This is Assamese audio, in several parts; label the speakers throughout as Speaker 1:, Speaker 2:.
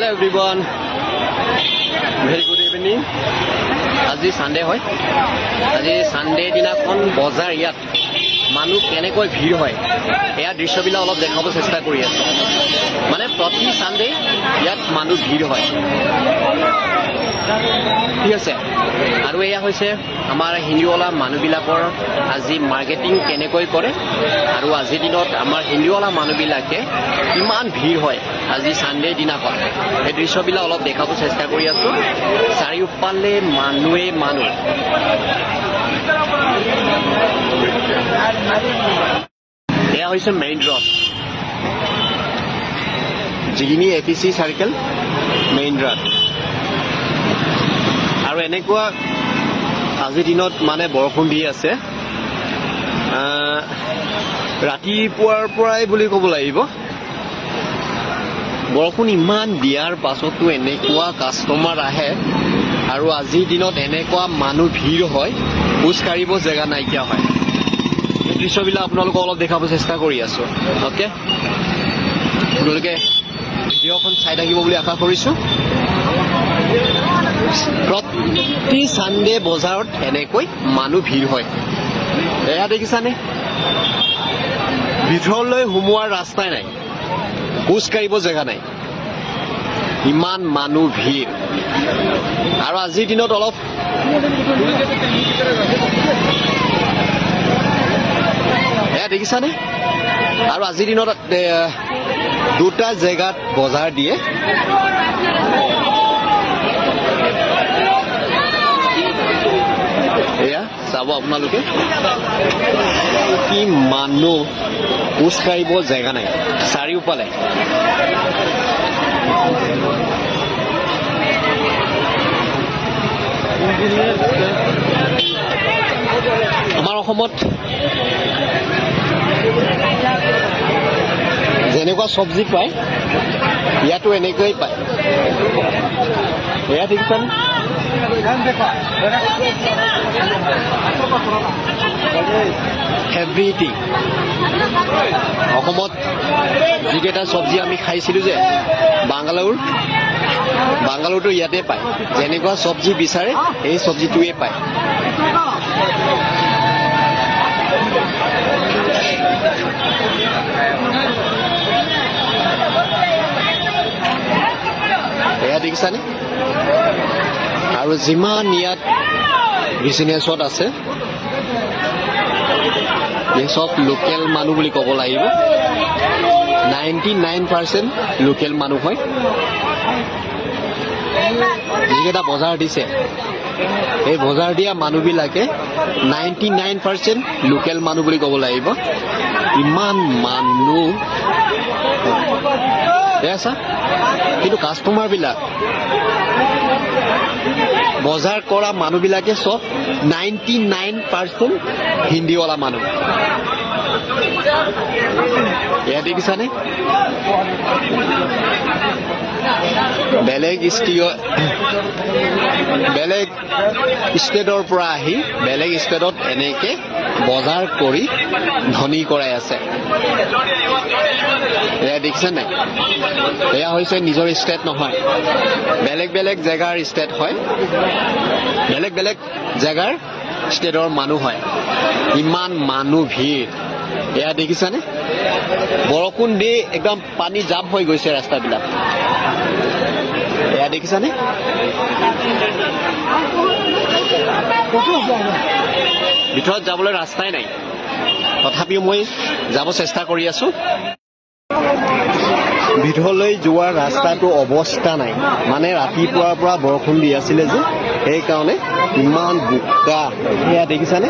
Speaker 1: Hello everyone. Very good evening. আজি সানডে হয় আজি সানডে দিনাখন বজাৰ ইয়াত মানুহ কেনেকৈ ভিৰ হয় এয়া দৃশ্যবিলাক অলপ দেখাব চেষ্টা কৰি আছো মানে প্ৰতি সানডে ইয়াত মানুহ ভিৰ হয় ঠিক আছে আৰু এয়া হৈছে আমাৰ হিন্দীৱালা মানুহবিলাকৰ আজি মাৰ্কেটিং কেনেকৈ কৰে আৰু আজিৰ দিনত আমাৰ হিন্দীৱালা মানুহবিলাকে ইমান ভিৰ হয় আজি সানডে দিনাখন এই দৃশ্যবিলাক অলপ দেখাব চেষ্টা কৰি আছো চাৰিওফালে মানুহে মানুহ এয়া হৈছে মেইন ৰোড জিগিনি এপিসি সাৰ্কেল মেইন ৰোড আৰু এনেকুৱা আজিৰ দিনত মানে বৰষুণ দি আছে ৰাতিপুৱাৰ পৰাই বুলি ক'ব লাগিব বৰষুণ ইমান দিয়াৰ পাছতো এনেকুৱা কাষ্টমাৰ আহে আৰু আজিৰ দিনত এনেকুৱা মানুহ ভিৰ হয় খোজ কাঢ়িব জেগা নাইকিয়া হয় এই দৃশ্যবিলাক আপোনালোকক অলপ দেখাব চেষ্টা কৰি আছো ওকে আপোনালোকে ভিডিঅ'খন চাই থাকিব বুলি আশা কৰিছো প্ৰতি সানডে বজাৰত এনেকৈ মানুহ ভিৰ হয় এয়া দেখিছানে ভিতৰলৈ সোমোৱাৰ ৰাস্তাই নাই খোজ কাঢ়িব জেগা নাই ইমান মানুহ ভিৰ আৰু আজিৰ দিনত অলপ এয়া দেখিছানে আৰু আজিৰ দিনত দুটা জেগাত বজাৰ দিয়ে এয়া চাব আপোনালোকে কি মানুহ খোজ কাঢ়িব জেগা নাই চাৰিওফালে আমাৰ অসমত যেনেকুৱা চব্জি পায় ইয়াতো এনেকৈ পায় এয়া দেখিছানে এভৰিথিং অসমত যিকেইটা চব্জি আমি খাইছিলো যে বাংগালোৰটো ইয়াতে পায় যেনেকুৱা চব্জি বিচাৰে এই চব্জিটোৱে পায় এয়া দেখিছানে আৰু যিমান ইয়াত বিজনেছত আছে এই চব লোকেল মানুহ বুলি ক'ব লাগিব 99% লোকেল মানুহ হয় যিকেইটা বজাৰ দিছে এই বজাৰ দিয়া মানুহবিলাকে 99% লোকেল মানুহ বুলি ক'ব লাগিব ইমান মানুহ এছা কিন্তু কাষ্টমাৰ বিলাক বজাৰ কৰা মানুহবিলাকে চব 99% হিন্দীৱালা মানুহ এয়া দেখিছানে বেলেগ ষ্টেটৰ পৰা আহি বেলেগ ষ্টেটত এনেকে বজাৰ কৰি ধনী কৰাই আছে এয়া দেখিছে নাই এয়া হৈছে নিজৰ ষ্টেট নহয় বেলেগ বেলেগ জেগাৰ ষ্টেট হয় বেলেগ বেলেগ জেগাৰ ষ্টেটৰ মানুহ হয় ইমান মানুহ ভিৰ এয়া দেখিছানে বৰষুণ দি একদম পানী জাপ হৈ গৈছে ৰাস্তাবিলাক এয়া দেখিছানে ভিতৰত যাবলৈ ৰাস্তাই নাই তথাপিও মই যাব চেষ্টা কৰি আছো ভিতৰলৈ যোৱাৰ ৰাস্তাটো অৱস্থা নাই মানে ৰাতিপুৱাৰ পৰা বৰষুণ দি আছিলে যে সেইকাৰণে ইমান বোকা এয়া দেখিছানে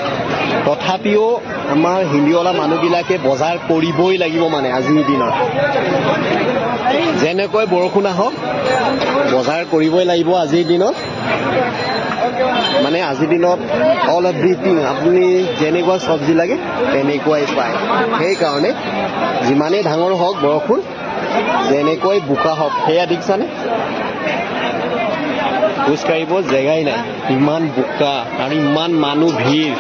Speaker 1: তথাপিও আমাৰ হিন্দীৱালা মানুহবিলাকে বজাৰ কৰিবই লাগিব মানে আজিৰ দিনত যেনেকৈ বৰষুণ আহক বজাৰ কৰিবই লাগিব আজিৰ দিনত মানে আজিৰ দিনত অল এভৰিথিং আপুনি যেনেকুৱা চব্জি লাগে তেনেকুৱাই পায় সেইকাৰণে যিমানেই ডাঙৰ হওক বৰষুণ যেনেকৈ বোকা হওক সেয়া দেখিছানে খোজ কাঢ়িব জেগাই নাই ইমান বোকা আৰু ইমান মানুহ ভিৰ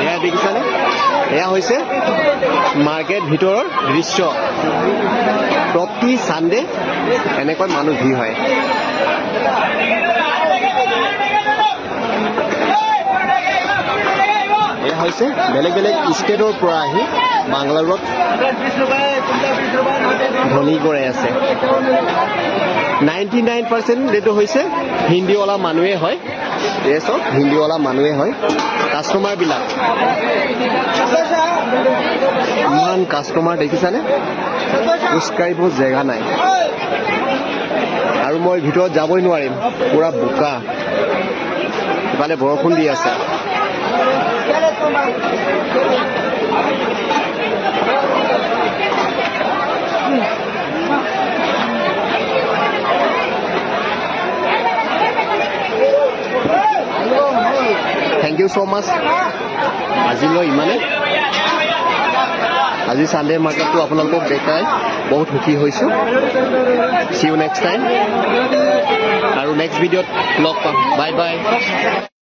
Speaker 1: এয়া দেখিছানে এয়া হৈছে মাৰ্কেট ভিতৰৰ দৃশ্য প্ৰতি চানডে এনেকৈ মানুহ ভিৰ হয় এয়া হৈছে বেলেগ বেলেগ ষ্টেটৰ পৰা আহি বাংগালোৰত ধনী কৰি আছে 99% এইটো হৈছে হিন্দীৱালা মানুহে হয় চব হিন্দীৱালা মানুহে হয় কাষ্টমাৰবিলাক ইমান কাষ্টমাৰ দেখিছানে খোজকাঢ়িব জেগা নাই আৰু মই ভিতৰত যাবই নোৱাৰিম পুৰা বোকা ইফালে বৰষুণ দি আছে Thank you so much. আজিলৈ ইমানে আজি সানডে মাৰ্কেটটো আপোনালোকক দেখাই বহুত সুখী হৈছো see you next time আৰু নেক্সট ভিডিঅ'ত লগ পাম বাই বাই